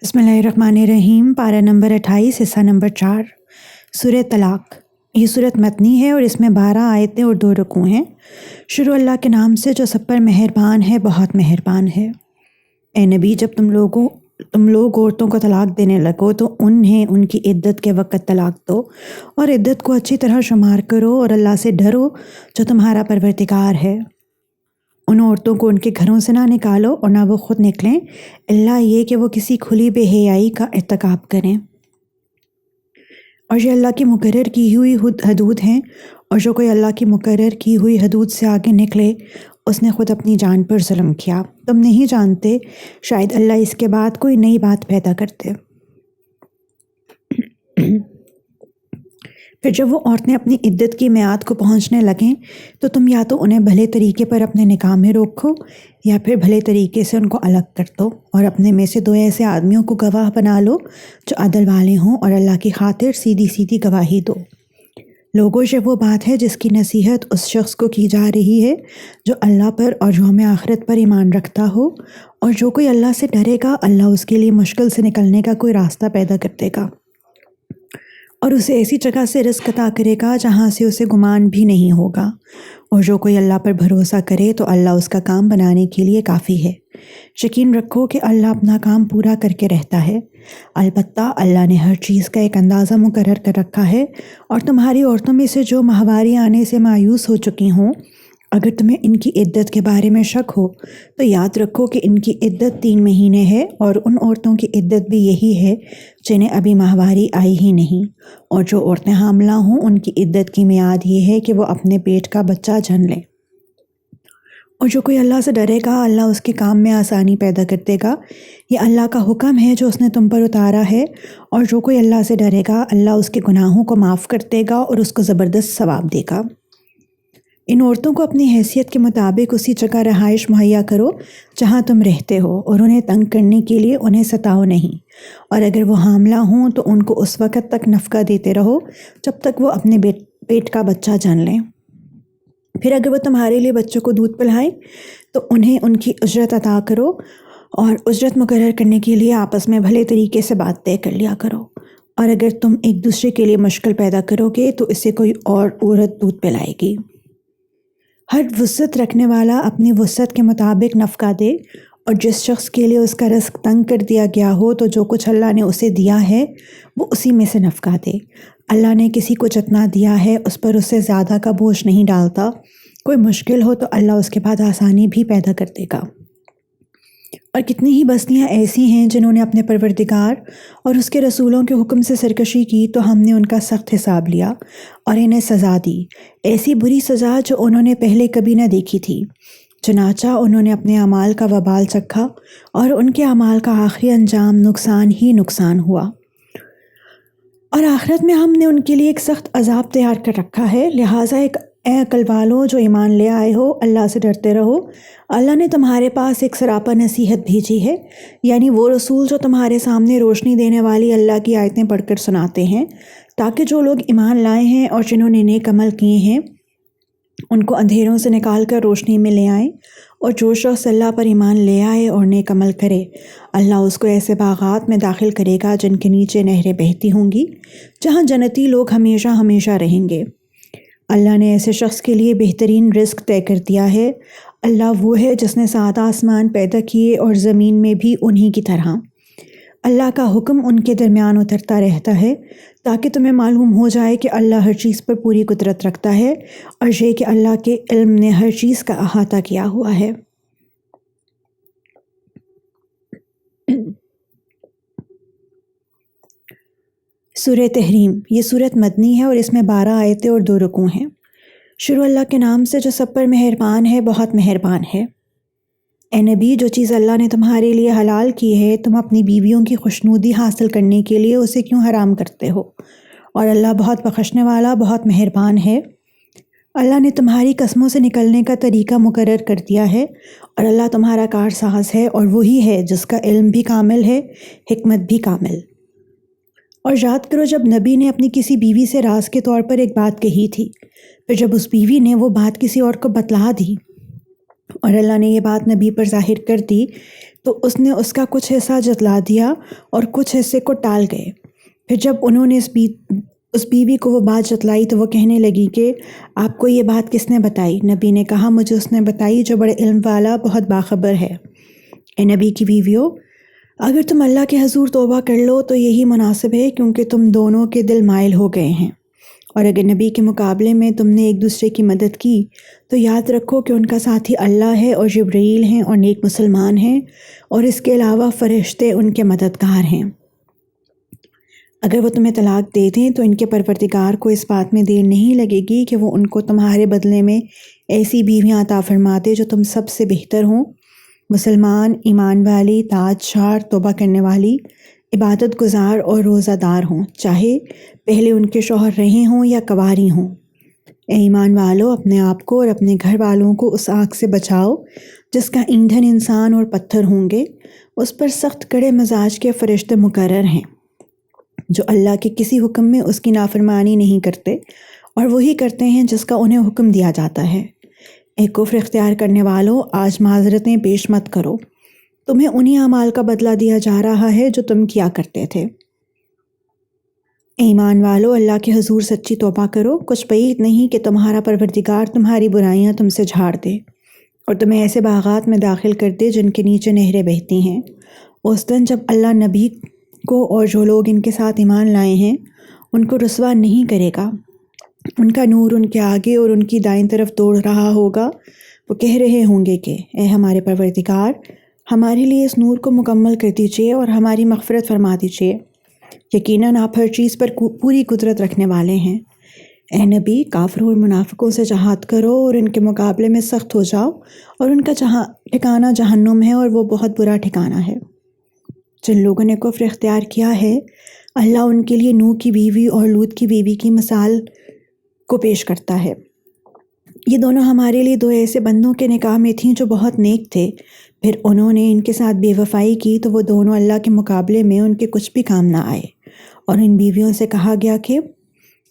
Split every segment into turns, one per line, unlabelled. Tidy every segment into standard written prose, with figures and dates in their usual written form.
بسم اللہ الرحمن الرحیم۔ پارہ نمبر 28، حصہ نمبر 4، سورہ طلاق۔ یہ صورت مدنی ہے اور اس میں 12 آیتیں اور 2 رکوع ہیں۔ شروع اللہ کے نام سے جو سب پر مہربان ہے، بہت مہربان ہے۔ اے نبی، جب تم لوگ عورتوں کو طلاق دینے لگو تو انہیں ان کی عدت کے وقت طلاق دو اور عدت کو اچھی طرح شمار کرو اور اللہ سے ڈرو جو تمہارا پروردگار ہے۔ ان عورتوں کو ان کے گھروں سے نہ نکالو اور نہ وہ خود نکلیں، الا یہ کہ وہ کسی کھلی بے حیائی کا ارتکاب کریں۔ اور یہ اللہ کی مقرر کی ہوئی حدود ہیں، اور جو کوئی اللہ کی مقرر کی ہوئی حدود سے آگے نکلے اس نے خود اپنی جان پر ظلم کیا۔ تم نہیں جانتے، شاید اللہ اس کے بعد کوئی نئی بات پیدا کرتے۔ پھر جب وہ عورتیں اپنی عدت کی میعاد کو پہنچنے لگیں تو تم یا تو انہیں بھلے طریقے پر اپنے نکاح میں روکو یا پھر بھلے طریقے سے ان کو الگ کر دو، اور اپنے میں سے 2 ایسے آدمیوں کو گواہ بنا لو جو عدل والے ہوں، اور اللہ کی خاطر سیدھی سیدھی گواہی دو۔ لوگوں، یہ وہ بات ہے جس کی نصیحت اس شخص کو کی جا رہی ہے جو اللہ پر اور یوم آخرت پر ایمان رکھتا ہو، اور جو کوئی اللہ سے ڈرے گا اللہ اس کے لیے مشکل سے نکلنے کا کوئی راستہ پیدا کر دے گا، اور اسے ایسی جگہ سے رزق عطا کرے گا جہاں سے اسے گمان بھی نہیں ہوگا۔ اور جو کوئی اللہ پر بھروسہ کرے تو اللہ اس کا کام بنانے کے لیے کافی ہے۔ یقین رکھو کہ اللہ اپنا کام پورا کر کے رہتا ہے۔ البتہ اللہ نے ہر چیز کا ایک اندازہ مقرر کر رکھا ہے، اور تمہاری عورتوں میں سے جو ماہواری آنے سے مایوس ہو چکی ہوں، اگر تمہیں ان کی عدت کے بارے میں شک ہو تو یاد رکھو کہ ان کی عدت 3 مہینے ہے، اور ان عورتوں کی عدت بھی یہی ہے جنہیں ابھی ماہواری آئی ہی نہیں، اور جو عورتیں حاملہ ہوں ان کی عدت کی میعاد یہ ہے کہ وہ اپنے پیٹ کا بچہ جن لیں۔ اور جو کوئی اللہ سے ڈرے گا اللہ اس کے کام میں آسانی پیدا کر دے گا۔ یہ اللہ کا حکم ہے جو اس نے تم پر اتارا ہے، اور جو کوئی اللہ سے ڈرے گا اللہ اس کے گناہوں کو معاف کر دے گا اور اس کو زبردست ثواب دے گا۔ ان عورتوں کو اپنی حیثیت کے مطابق اسی جگہ رہائش مہیا کرو جہاں تم رہتے ہو، اور انہیں تنگ کرنے کے لیے انہیں ستاؤ نہیں، اور اگر وہ حاملہ ہوں تو ان کو اس وقت تک نفقہ دیتے رہو جب تک وہ اپنے پیٹ کا بچہ جن لیں۔ پھر اگر وہ تمہارے لیے بچوں کو دودھ پلائیں تو انہیں ان کی اجرت عطا کرو، اور اجرت مقرر کرنے کے لیے آپس میں بھلے طریقے سے بات طے کر لیا کرو، اور اگر تم ایک دوسرے کے لیے مشکل پیدا کرو گے تو اسے کوئی اور عورت دودھ پلائے گی۔ ہر وسعت رکھنے والا اپنی وسعت کے مطابق نفقہ دے، اور جس شخص کے لیے اس کا رزق تنگ کر دیا گیا ہو تو جو کچھ اللہ نے اسے دیا ہے وہ اسی میں سے نفقہ دے۔ اللہ نے کسی کو جتنا دیا ہے اس پر اس سے زیادہ کا بوجھ نہیں ڈالتا۔ کوئی مشکل ہو تو اللہ اس کے بعد آسانی بھی پیدا کر دے گا۔ اور کتنی ہی بستیاں ایسی ہیں جنہوں نے اپنے پروردگار اور اس کے رسولوں کے حکم سے سرکشی کی تو ہم نے ان کا سخت حساب لیا اور انہیں سزا دی، ایسی بری سزا جو انہوں نے پہلے کبھی نہ دیکھی تھی۔ چنانچہ انہوں نے اپنے اعمال کا وبال چکھا، اور ان کے اعمال کا آخری انجام نقصان ہی نقصان ہوا۔ اور آخرت میں ہم نے ان کے لیے ایک سخت عذاب تیار کر رکھا ہے، لہٰذا اے عقل والو جو ایمان لے آئے ہو، اللہ سے ڈرتے رہو۔ اللہ نے تمہارے پاس ایک سراپا نصیحت بھیجی ہے، یعنی وہ رسول جو تمہارے سامنے روشنی دینے والی اللہ کی آیتیں پڑھ کر سناتے ہیں، تاکہ جو لوگ ایمان لائے ہیں اور جنہوں نے نیک عمل کیے ہیں ان کو اندھیروں سے نکال کر روشنی میں لے آئیں۔ اور جو شخص اللہ پر ایمان لے آئے اور نیک عمل کرے، اللہ اس کو ایسے باغات میں داخل کرے گا جن کے نیچے نہریں بہتی ہوں گی، جہاں جنتی لوگ ہمیشہ ہمیشہ رہیں گے۔ اللہ نے ایسے شخص کے لیے بہترین رزق طے کر دیا ہے۔ اللہ وہ ہے جس نے 7 آسمان پیدا کیے اور زمین میں بھی انہی کی طرح۔ اللہ کا حکم ان کے درمیان اترتا رہتا ہے تاکہ تمہیں معلوم ہو جائے کہ اللہ ہر چیز پر پوری قدرت رکھتا ہے، اور یہ کہ اللہ کے علم نے ہر چیز کا احاطہ کیا ہوا ہے۔ سورہ تحریم۔ یہ صورت مدنی ہے اور اس میں 12 آیتیں اور 2 رکوع ہیں۔ شروع اللہ کے نام سے جو سب پر مہربان ہے، بہت مہربان ہے۔ اے نبی، جو چیز اللہ نے تمہارے لیے حلال کی ہے تم اپنی بیویوں کی خوشنودی حاصل کرنے کے لیے اسے کیوں حرام کرتے ہو؟ اور اللہ بہت بخشنے والا، بہت مہربان ہے۔ اللہ نے تمہاری قسموں سے نکلنے کا طریقہ مقرر کر دیا ہے، اور اللہ تمہارا کارساز ہے، اور وہی ہے جس کا علم بھی کامل ہے، حکمت بھی کامل۔ اور یاد کرو جب نبی نے اپنی کسی بیوی سے راز کے طور پر ایک بات کہی تھی، پھر جب اس بیوی نے وہ بات کسی اور کو بتلا دی اور اللہ نے یہ بات نبی پر ظاہر کر دی، تو اس نے اس کا کچھ حصہ جتلا دیا اور کچھ حصے کو ٹال گئے۔ پھر جب انہوں نے اس بیوی کو وہ بات جتلائی تو وہ کہنے لگی کہ آپ کو یہ بات کس نے بتائی؟ نبی نے کہا مجھے اس نے بتائی جو بڑے علم والا بہت باخبر ہے۔ اے نبی کی بیویوں، اگر تم اللہ کے حضور توبہ کر لو تو یہی مناسب ہے، کیونکہ تم دونوں کے دل مائل ہو گئے ہیں، اور اگر نبی کے مقابلے میں تم نے ایک دوسرے کی مدد کی تو یاد رکھو کہ ان کا ساتھی اللہ ہے اور جبرائیل ہیں اور نیک مسلمان ہیں، اور اس کے علاوہ فرشتے ان کے مددگار ہیں۔ اگر وہ تمہیں طلاق دے دیں تو ان کے پروردگار کو اس بات میں دیر نہیں لگے گی کہ وہ ان کو تمہارے بدلے میں ایسی بیویاں عطا فرما دے جو تم سب سے بہتر ہوں، مسلمان، ایمان والی، طاعت شار، توبہ کرنے والی، عبادت گزار اور روزہ دار ہوں، چاہے پہلے ان کے شوہر رہے ہوں یا کنواری ہوں۔ اے ایمان والو، اپنے آپ کو اور اپنے گھر والوں کو اس آگ سے بچاؤ جس کا ایندھن انسان اور پتھر ہوں گے، اس پر سخت کڑے مزاج کے فرشتے مقرر ہیں جو اللہ کے کسی حکم میں اس کی نافرمانی نہیں کرتے، اور وہی کرتے ہیں جس کا انہیں حکم دیا جاتا ہے۔ اے کفر اختیار کرنے والو، آج معذرتیں پیش مت کرو، تمہیں انہی اعمال کا بدلہ دیا جا رہا ہے جو تم کیا کرتے تھے۔ اے ایمان والو، اللہ کے حضور سچی توبہ کرو، کچھ بعید نہیں کہ تمہارا پروردگار تمہاری برائیاں تم سے جھاڑ دے اور تمہیں ایسے باغات میں داخل کر دے جن کے نیچے نہریں بہتی ہیں۔ اس دن جب اللہ نبی کو اور جو لوگ ان کے ساتھ ایمان لائے ہیں ان کو رسوا نہیں کرے گا، ان کا نور ان کے آگے اور ان کی دائیں طرف دوڑ رہا ہوگا، وہ کہہ رہے ہوں گے کہ اے ہمارے پروردگار، ہمارے لیے اس نور کو مکمل کر دیجیے اور ہماری مغفرت فرما دیجیے، یقیناً آپ ہر چیز پر پوری قدرت رکھنے والے ہیں۔ اے نبی، کافروں اور منافقوں سے جہاد کرو اور ان کے مقابلے میں سخت ہو جاؤ، اور ان کا ٹھکانہ جہنم ہے اور وہ بہت برا ٹھکانہ ہے۔ جن لوگوں نے کفر اختیار کیا ہے، اللہ ان کے لیے نوح کی بیوی اور لوط کی بیوی کی مثال کو پیش کرتا ہے۔ یہ دونوں ہمارے لیے دو ایسے بندوں کے نکاح میں تھیں جو بہت نیک تھے، پھر انہوں نے ان کے ساتھ بے وفائی کی تو وہ دونوں اللہ کے مقابلے میں ان کے کچھ بھی کام نہ آئے، اور ان بیویوں سے کہا گیا کہ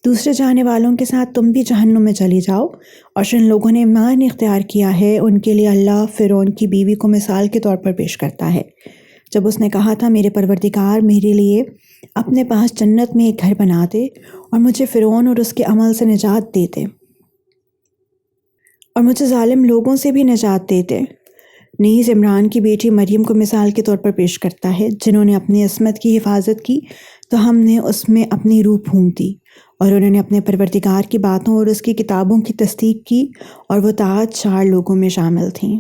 دوسرے جانے والوں کے ساتھ تم بھی جہنم میں چلی جاؤ، اور جن لوگوں نے ایمان اختیار کیا ہے ان کے لیے اللہ فرعون کی بیوی کو مثال کے طور پر پیش کرتا ہے، جب اس نے کہا تھا میرے پروردگار میرے لیے اپنے پاس جنت میں ایک گھر بنا دے اور مجھے فرعون اور اس کے عمل سے نجات دے دے، اور مجھے ظالم لوگوں سے بھی نجات دے دے۔ نیز عمران کی بیٹی مریم کو مثال کے طور پر پیش کرتا ہے، جنہوں نے اپنی عصمت کی حفاظت کی تو ہم نے اس میں اپنی روح پھونک دی، اور انہوں نے اپنے پروردگار کی باتوں اور اس کی کتابوں کی تصدیق کی، اور وہ طاعت شار لوگوں میں شامل تھیں۔